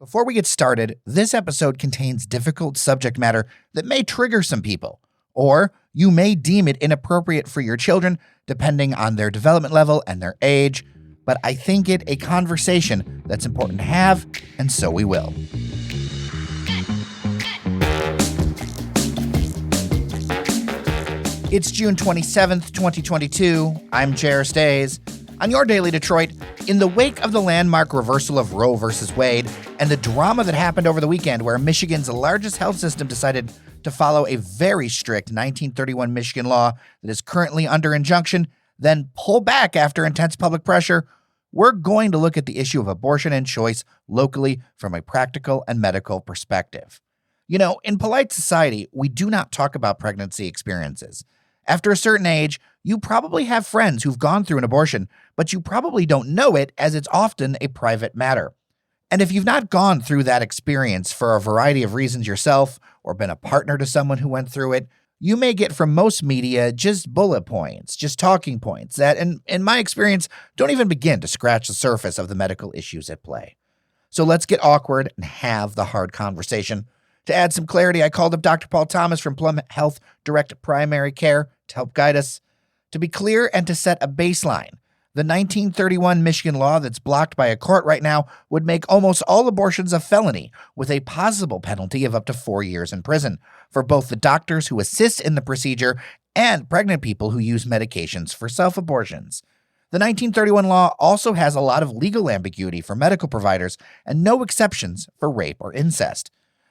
Before we get started, this episode contains difficult subject matter that may trigger some people, or you may deem it inappropriate for your children depending on their development level and their age, but I think it a conversation that's important to have, and so we will. It's June 27th, 2022. I'm Jairus Days. On your Daily Detroit, in the wake of the landmark reversal of Roe v. Wade and the drama that happened over the weekend where Michigan's largest health system decided to follow a very strict 1931 Michigan law that is currently under injunction, then pull back after intense public pressure, we're going to look at the issue of abortion and choice locally from a practical and medical perspective. You know, in polite society, we do not talk about pregnancy experiences. After a certain age, you probably have friends who've gone through an abortion, but you probably don't know it as it's often a private matter. And if you've not gone through that experience for a variety of reasons yourself, or been a partner to someone who went through it, you may get from most media just bullet points, just talking points that, in my experience, don't even begin to scratch the surface of the medical issues at play. So let's get awkward and have the hard conversation. To add some clarity, I called up Dr. Paul Thomas from Plum Health Direct Primary Care to help guide us. To be clear and to set a baseline, the 1931 Michigan law that's blocked by a court right now would make almost all abortions a felony, with a possible penalty of up to 4 years in prison for both the doctors who assist in the procedure and pregnant people who use medications for self-abortions. The 1931 law also has a lot of legal ambiguity for medical providers and no exceptions for rape or incest.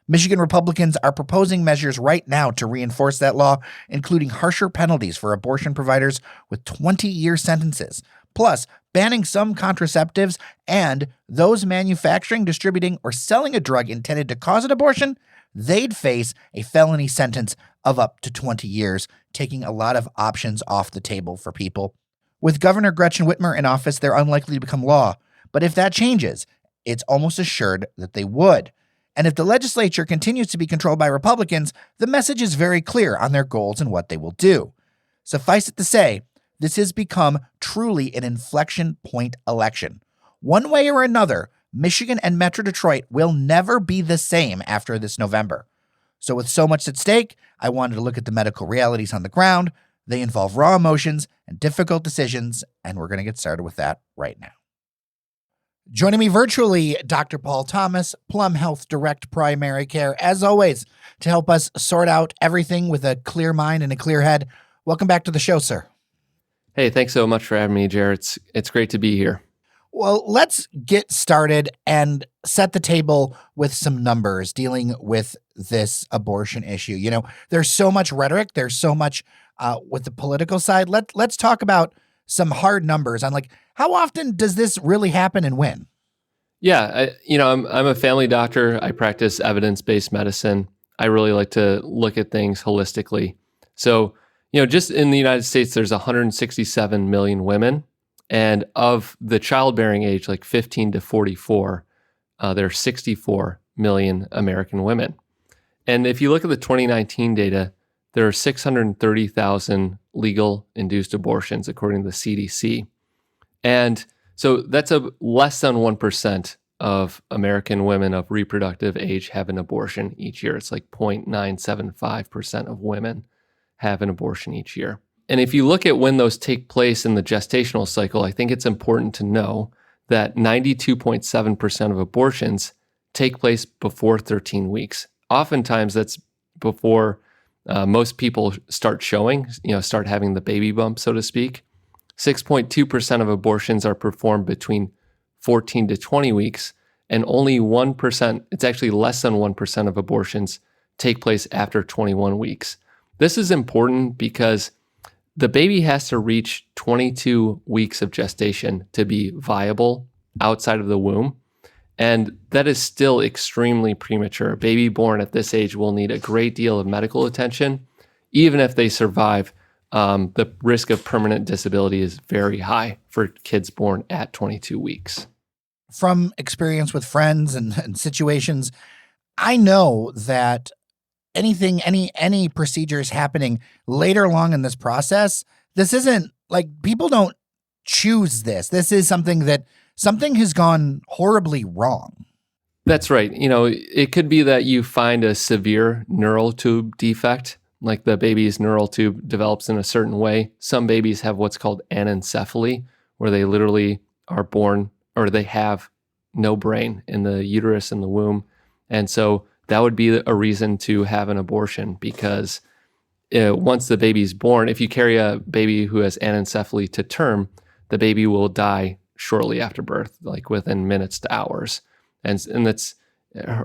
Michigan Republicans are proposing measures right now to reinforce that law, including harsher penalties for abortion providers with 20-year sentences, plus banning some contraceptives and those manufacturing, distributing, or selling a drug intended to cause an abortion, they'd face a felony sentence of up to 20 years, taking a lot of options off the table for people. With Governor Gretchen Whitmer in office, they're unlikely to become law, but if that changes, it's almost assured that they would. And if the legislature continues to be controlled by Republicans, the message is very clear on their goals and what they will do. Suffice it to say, this has become truly an inflection point election. One way or another, Michigan and Metro Detroit will never be the same after this November. So with so much at stake, I wanted to look at the medical realities on the ground. They involve raw emotions and difficult decisions, and we're going to get started with that right now. Joining me virtually, Dr. Paul Thomas, Plum Health Direct Primary Care, as always, to help us sort out everything with a clear mind and a clear head. Welcome back to the show, sir. Hey, thanks so much for having me, Jared. It's great to be here. Well, let's get started and set the table with some numbers dealing with this abortion issue. You know, there's so much rhetoric. There's so much with the political side. Let's talk about some hard numbers on how often does this really happen and when? Yeah, I'm a family doctor. I practice evidence-based medicine. I really like to look at things holistically. So, just in the United States, there's 167 million women. And of the childbearing age, 15 to 44, there are 64 million American women. And if you look at the 2019 data, there are 630,000 legal induced abortions, according to the CDC. And so that's less than 1% of American women of reproductive age have an abortion each year. It's 0.975% of women have an abortion each year. And if you look at when those take place in the gestational cycle, I think it's important to know that 92.7% of abortions take place before 13 weeks. Oftentimes that's before most people start showing, start having the baby bump, so to speak. 6.2% of abortions are performed between 14 to 20 weeks, and only 1%, it's actually less than 1% of abortions take place after 21 weeks. This is important because the baby has to reach 22 weeks of gestation to be viable outside of the womb. And that is still extremely premature. A baby born at this age will need a great deal of medical attention. Even if they survive, the risk of permanent disability is very high for kids born at 22 weeks. From experience with friends and situations, I know that any procedures happening later along in this process, this isn't people don't choose this. This is something has gone horribly wrong. That's right. It could be that you find a severe neural tube defect, like the baby's neural tube develops in a certain way. Some babies have what's called anencephaly, where they literally are born or they have no brain in the uterus and the womb. And so that would be a reason to have an abortion because once the baby's born, if you carry a baby who has anencephaly to term, the baby will die shortly after birth, like within minutes to hours. And that's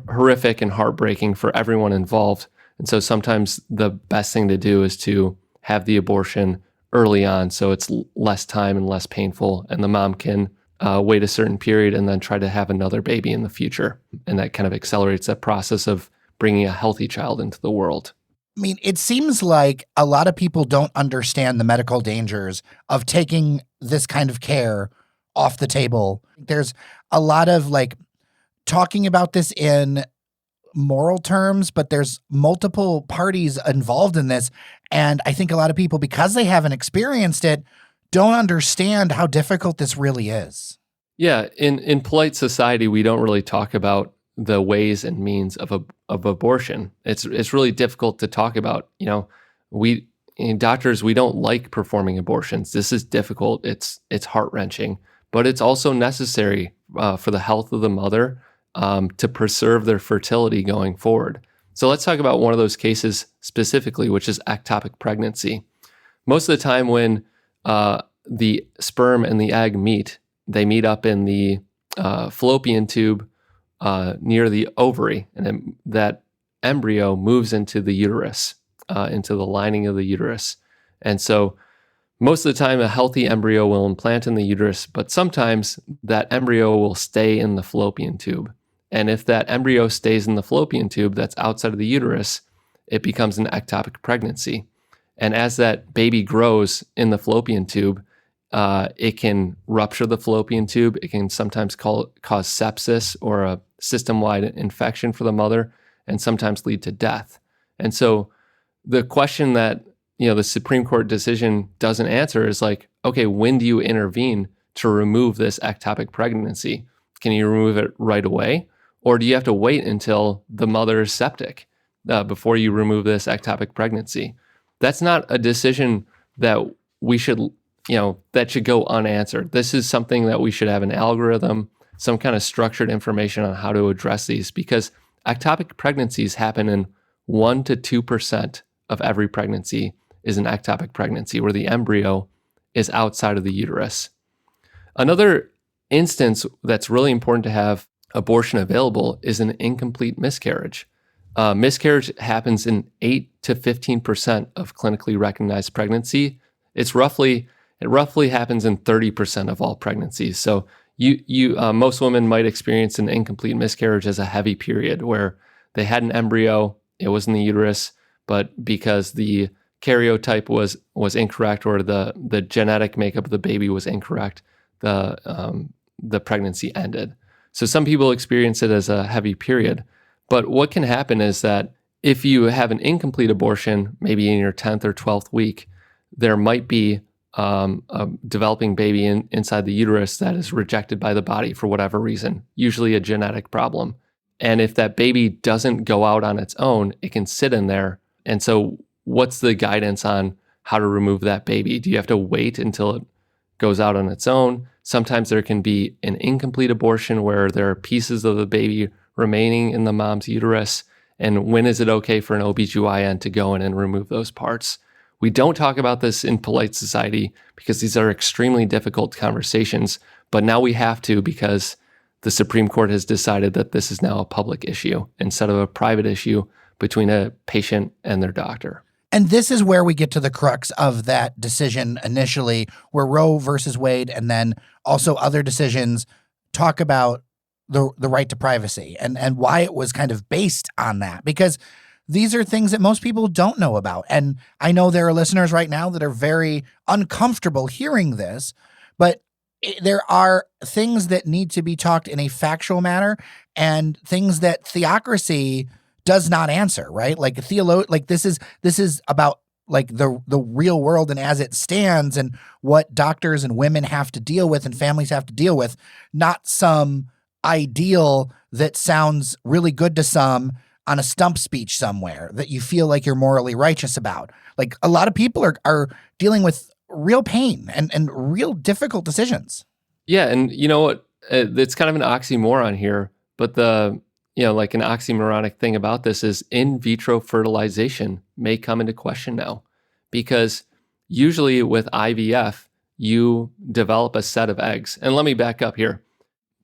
horrific and heartbreaking for everyone involved. And so sometimes the best thing to do is to have the abortion early on so it's less time and less painful, and the mom can wait a certain period and then try to have another baby in the future. And that kind of accelerates that process of bringing a healthy child into the world. I mean, it seems like a lot of people don't understand the medical dangers of taking this kind of care off the table. There's a lot of talking about this in moral terms, but there's multiple parties involved in this. And I think a lot of people, because they haven't experienced it, don't understand how difficult this really is. Yeah, in polite society, we don't really talk about the ways and means of abortion. It's really difficult to talk about. We doctors, we don't like performing abortions. This is difficult. It's heart-wrenching, but it's also necessary for the health of the mother, to preserve their fertility going forward. So let's talk about one of those cases specifically, which is ectopic pregnancy. Most of the time when the sperm and the egg meet, they meet up in the fallopian tube near the ovary, and that embryo moves into the uterus, into the lining of the uterus. And so most of the time, a healthy embryo will implant in the uterus, but sometimes that embryo will stay in the fallopian tube. And if that embryo stays in the fallopian tube that's outside of the uterus, it becomes an ectopic pregnancy. And as that baby grows in the fallopian tube, it can rupture the fallopian tube. It can sometimes cause sepsis or a system-wide infection for the mother, and sometimes lead to death. And so the question that the Supreme Court decision doesn't answer is okay, when do you intervene to remove this ectopic pregnancy? Can you remove it right away? Or do you have to wait until the mother is septic before you remove this ectopic pregnancy? That's not a decision that we should, that should go unanswered. This is something that we should have an algorithm, some kind of structured information on how to address these, because ectopic pregnancies happen in 1% to 2% of every pregnancy is an ectopic pregnancy where the embryo is outside of the uterus. Another instance that's really important to have abortion available is an incomplete miscarriage. Miscarriage happens in 8 to 15% of clinically recognized pregnancy. It roughly happens in 30% of all pregnancies. So most women might experience an incomplete miscarriage as a heavy period where they had an embryo, it was in the uterus, but because the karyotype was incorrect or the genetic makeup of the baby was incorrect, the pregnancy ended. So some people experience it as a heavy period. But what can happen is that if you have an incomplete abortion, maybe in your 10th or 12th week, there might be a developing baby inside the uterus that is rejected by the body for whatever reason, usually a genetic problem. And if that baby doesn't go out on its own, it can sit in there. And so what's the guidance on how to remove that baby? Do you have to wait until it goes out on its own? Sometimes there can be an incomplete abortion where there are pieces of the baby remaining in the mom's uterus. And when is it okay for an OBGYN to go in and remove those parts? We don't talk about this in polite society because these are extremely difficult conversations, but now we have to because the Supreme Court has decided that this is now a public issue instead of a private issue between a patient and their doctor. And this is where we get to the crux of that decision initially, where Roe versus Wade and then also other decisions talk about the right to privacy and why it was kind of based on that, because these are things that most people don't know about. And I know there are listeners right now that are very uncomfortable hearing this, but there are things that need to be talked in a factual manner and things that theocracy does not answer, right? This is about the real world and as it stands and what doctors and women have to deal with and families have to deal with, not some ideal that sounds really good to some on a stump speech somewhere that you feel like you're morally righteous about. Like a lot of people are dealing with real pain and real difficult decisions. Yeah, and you know what? It's kind of an oxymoron here, but like an oxymoronic thing about this is in vitro fertilization may come into question now, because usually with IVF, you develop a set of eggs. And let me back up here.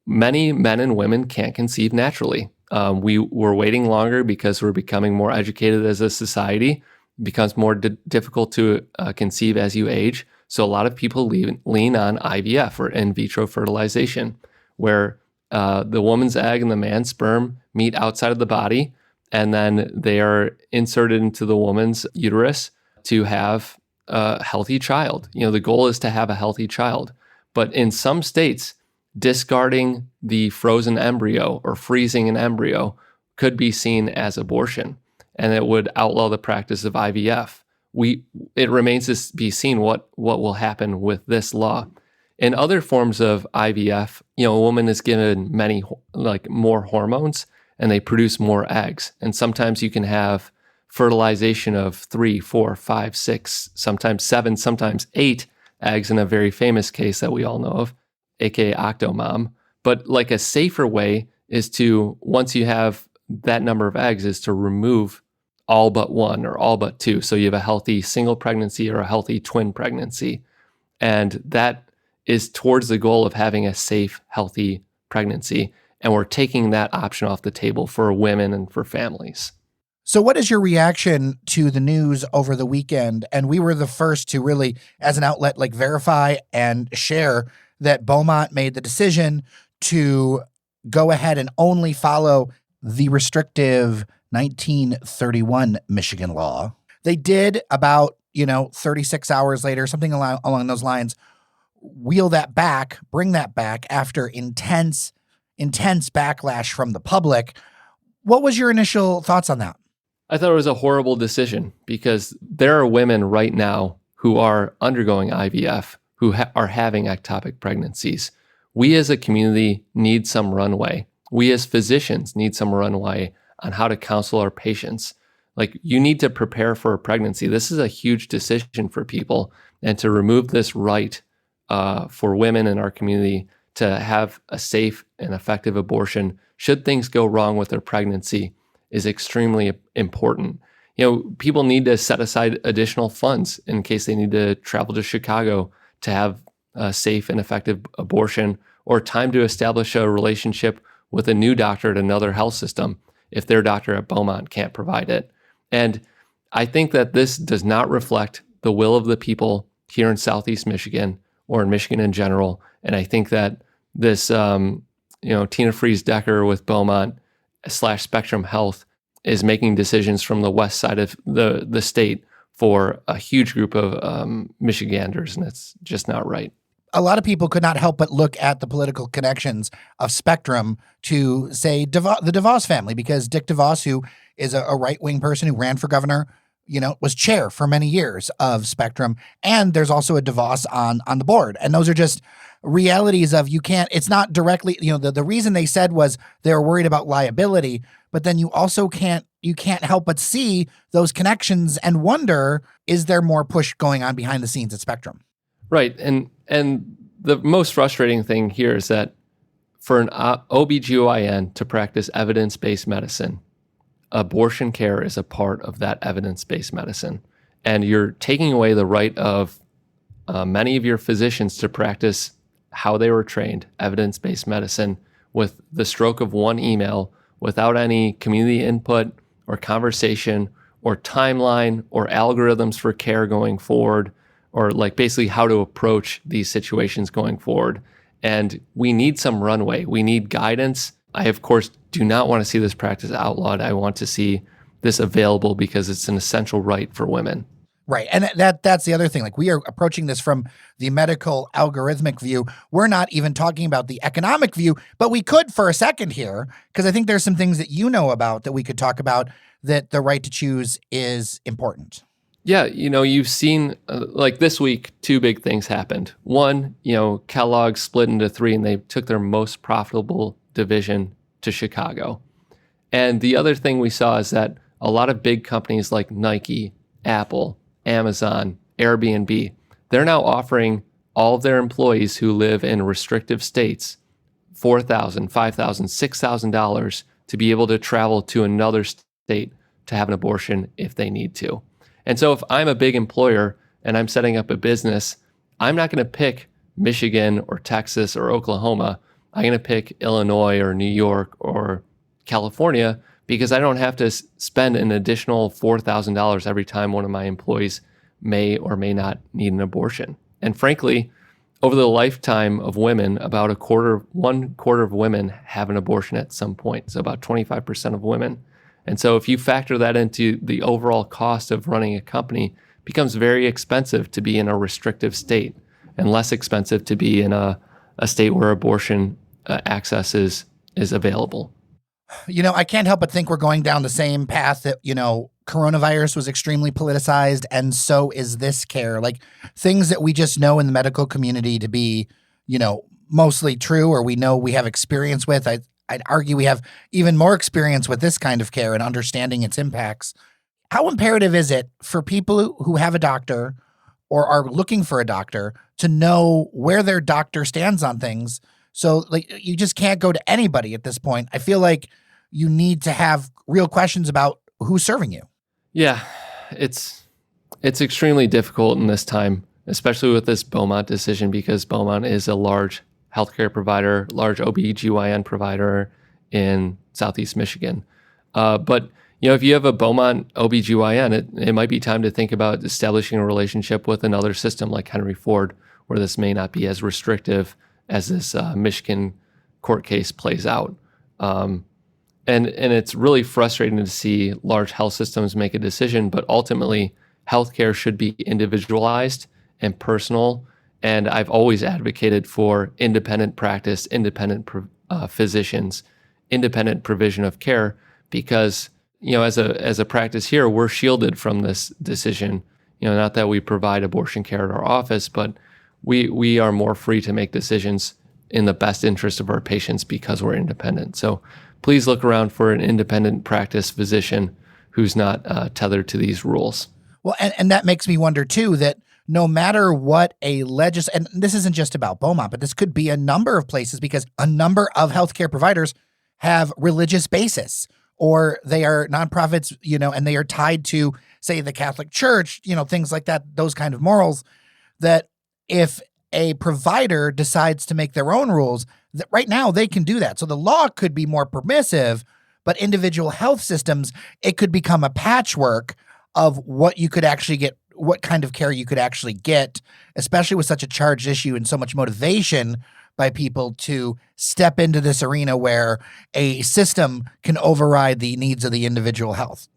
Many men and women can't conceive naturally. We're waiting longer because we're becoming more educated as a society. It becomes more difficult to conceive as you age. So a lot of people lean on IVF, or in vitro fertilization, where the woman's egg and the man's sperm meet outside of the body, and then they are inserted into the woman's uterus to have a healthy child. The goal is to have a healthy child. But in some states, discarding the frozen embryo or freezing an embryo could be seen as abortion, and it would outlaw the practice of IVF. It remains to be seen what will happen with this law. In other forms of IVF, a woman is given more hormones, and they produce more eggs. And sometimes you can have fertilization of 3, 4, 5, 6, sometimes 7, sometimes 8 eggs in a very famous case that we all know of, aka Octomom. But like a safer way is to, once you have that number of eggs, is to remove all but one or all but two. So you have a healthy single pregnancy or a healthy twin pregnancy. And that is towards the goal of having a safe, healthy pregnancy. And we're taking that option off the table for women and for families. So what is your reaction to the news over the weekend? And we were the first to really, as an outlet, verify and share that Beaumont made the decision to go ahead and only follow the restrictive 1931 Michigan law. They did about, 36 hours later, something along those lines, bring that back after intense backlash from the public. What was your initial thoughts on that? I thought it was a horrible decision, because there are women right now who are undergoing IVF who are having ectopic pregnancies. We as a community need some runway. We as physicians need some runway on how to counsel our patients. You need to prepare for a pregnancy. This is a huge decision for people, and to remove this right for women in our community to have a safe and effective abortion should things go wrong with their pregnancy is extremely important. People need to set aside additional funds in case they need to travel to Chicago to have a safe and effective abortion, or time to establish a relationship with a new doctor at another health system if their doctor at Beaumont can't provide it. And I think that this does not reflect the will of the people here in Southeast Michigan or in Michigan in general. And I think that this, Tina Fries Decker with Beaumont / Spectrum Health is making decisions from the west side of the state for a huge group of Michiganders, and it's just not right. A lot of people could not help but look at the political connections of Spectrum to, say, the DeVos family, because Dick DeVos, who is a right-wing person who ran for governor, was chair for many years of Spectrum. And there's also a DeVos on the board. And those are just realities of, it's not directly, the reason they said was they were worried about liability, but then you also can't help but see those connections and wonder, is there more push going on behind the scenes at Spectrum? Right. And the most frustrating thing here is that for an OBGYN to practice evidence-based medicine, abortion care is a part of that evidence-based medicine. And you're taking away the right of many of your physicians to practice how they were trained, evidence-based medicine, with the stroke of one email, without any community input or conversation or timeline or algorithms for care going forward, or basically how to approach these situations going forward. And we need some runway. We need guidance. I, of course, do not want to see this practice outlawed. I want to see this available because it's an essential right for women. Right. And that's the other thing. We are approaching this from the medical algorithmic view. We're not even talking about the economic view, but we could for a second here, because I think there's some things that you know about that we could talk about, that the right to choose is important. Yeah, you've seen, this week, two big things happened. One, Kellogg split into three, and they took their most profitable division to Chicago. And the other thing we saw is that a lot of big companies like Nike, Apple, Amazon, Airbnb, they're now offering all of their employees who live in restrictive states $4,000, $5,000, $6,000 to be able to travel to another state to have an abortion if they need to. And so if I'm a big employer and I'm setting up a business, I'm not going to pick Michigan or Texas or Oklahoma. I'm going to pick Illinois or New York or California because I don't have to spend an additional $4,000 every time one of my employees may or may not need an abortion. And frankly, over the lifetime of women, about 1/4 of women have an abortion at some point. So about 25% of women. And so if you factor that into the overall cost of running a company, it becomes very expensive to be in a restrictive state and less expensive to be in a state where abortion access is available. I can't help but think we're going down the same path that, coronavirus was extremely politicized, and so is this care. Like things that we just know in the medical community to be, mostly true, or we know we have experience with. I'd argue we have even more experience with this kind of care and understanding its impacts. How imperative is it for people who have a doctor or are looking for a doctor to know where their doctor stands on things? So like you just can't go to anybody at this point. I feel like you need to have real questions about who's serving you. Yeah, it's extremely difficult in this time, especially with this Beaumont decision, because Beaumont is a large healthcare provider, large OB/GYN provider in Southeast Michigan. But if you have a Beaumont OB/GYN, it might be time to think about establishing a relationship with another system like Henry Ford, where this may not be as restrictive as this Michigan court case plays out. And it's really frustrating to see large health systems make a decision, but ultimately healthcare should be individualized and personal. And I've always advocated for independent practice, independent physicians, independent provision of care, because as a practice here, we're shielded from this decision. Not that we provide abortion care at our office, but we are more free to make decisions in the best interest of our patients because we're independent. So please look around for an independent practice physician who's not tethered to these rules. Well, and that makes me wonder too, that no matter what and this isn't just about Beaumont, but this could be a number of places, because a number of healthcare providers have religious basis, or they are nonprofits, and they are tied to, say, the Catholic Church, things like that, those kind of morals, that if a provider decides to make their own rules, that right now they can do that. So the law could be more permissive, but individual health systems, it could become a patchwork of what you could actually get, what kind of care you could actually get, especially with such a charged issue and so much motivation by people to step into this arena where a system can override the needs of the individual health.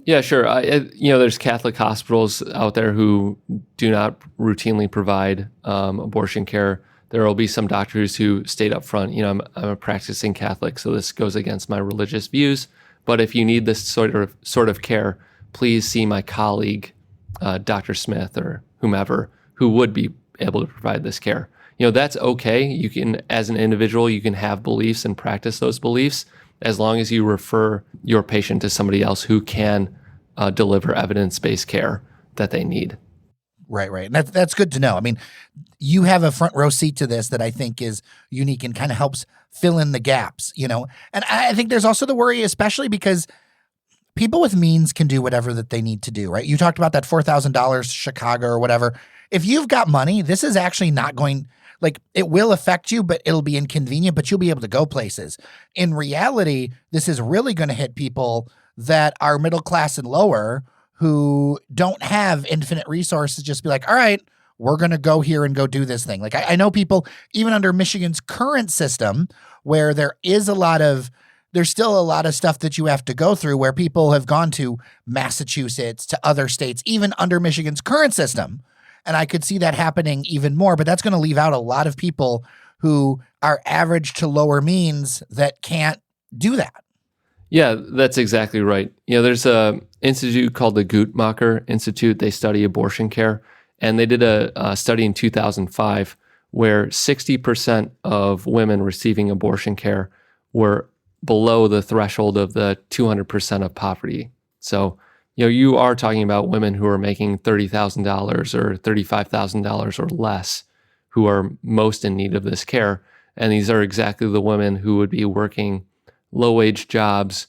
Yeah, sure. There's Catholic hospitals out there who do not routinely provide abortion care. There will be some doctors who state up front, I'm a practicing Catholic, so this goes against my religious views. But if you need this sort of care, please see my colleague, Dr. Smith or whomever, who would be able to provide this care. That's okay. You can, as an individual, you can have beliefs and practice those beliefs as long as you refer your patient to somebody else who can deliver evidence-based care that they need. Right. And that's good to know. I mean, you have a front row seat to this that I think is unique and kind of helps fill in the gaps, And I think there's also the worry, especially because people with means can do whatever that they need to do, right? You talked about that $4,000 Chicago or whatever. If you've got money, this is actually not going, like, it will affect you, but it'll be inconvenient, but you'll be able to go places. In reality, this is really going to hit people that are middle class and lower who don't have infinite resources. Just be like, all right, we're going to go here and go do this thing. Like I know people, even under Michigan's current system, where there's still a lot of stuff that you have to go through, where people have gone to Massachusetts, to other states, even under Michigan's current system. And I could see that happening even more, but that's going to leave out a lot of people who are average to lower means that can't do that. Yeah, that's exactly right. There's a institute called the Guttmacher Institute. They study abortion care, and they did a study in 2005 where 60% of women receiving abortion care were below the threshold of the 200% of poverty. So, you are talking about women who are making $30,000 or $35,000 or less who are most in need of this care. And these are exactly the women who would be working low-wage jobs,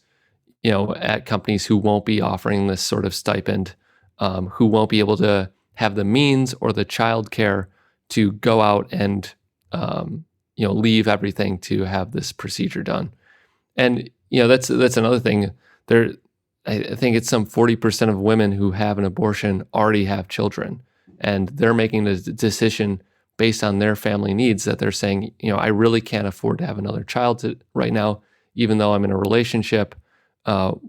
at companies who won't be offering this sort of stipend, who won't be able to have the means or the childcare to go out and, leave everything to have this procedure done. And, that's another thing. I think it's some 40% of women who have an abortion already have children, and they're making the decision based on their family needs that they're saying, I really can't afford to have another child right now, even though I'm in a relationship.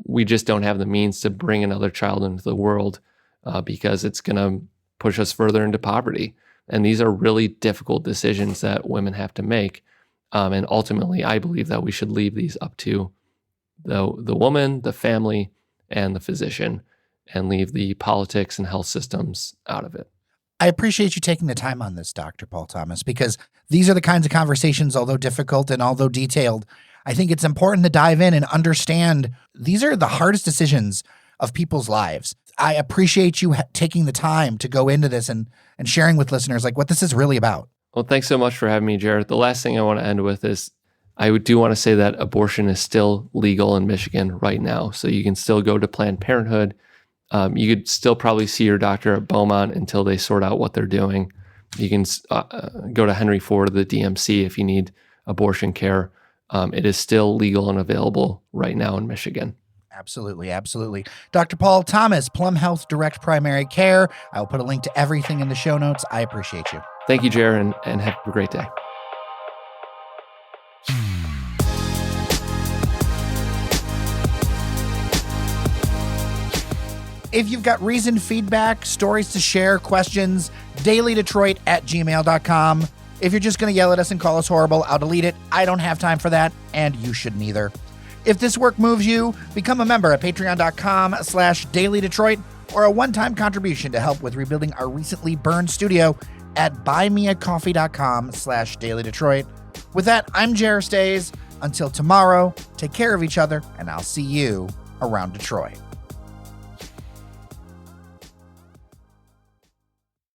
We just don't have the means to bring another child into the world because it's going to push us further into poverty. And these are really difficult decisions that women have to make. And ultimately, I believe that we should leave these up to the woman, the family, and the physician, and leave the politics and health systems out of it. I appreciate you taking the time on this, Dr. Paul Thomas, because these are the kinds of conversations, although difficult and although detailed, I think it's important to dive in and understand these are the hardest decisions of people's lives. I appreciate you taking the time to go into this and sharing with listeners like what this is really about. Well, thanks so much for having me, Jared. The last thing I want to end with is I do want to say that abortion is still legal in Michigan right now. So you can still go to Planned Parenthood. You could still probably see your doctor at Beaumont until they sort out what they're doing. You can go to Henry Ford, the DMC, if you need abortion care. It is still legal and available right now in Michigan. Absolutely, absolutely. Dr. Paul Thomas, Plum Health Direct Primary Care. I will put a link to everything in the show notes. I appreciate you. Thank you, Jared, and have a great day. If you've got reasoned feedback, stories to share, questions, dailydetroit@gmail.com. If you're just going to yell at us and call us horrible, I'll delete it. I don't have time for that, and you shouldn't either. If this work moves you, become a member at patreon.com/dailydetroit or a one-time contribution to help with rebuilding our recently burned studio at buymeacoffee.com/dailydetroit. With that, I'm Jared Stays. Until tomorrow, take care of each other, and I'll see you around Detroit.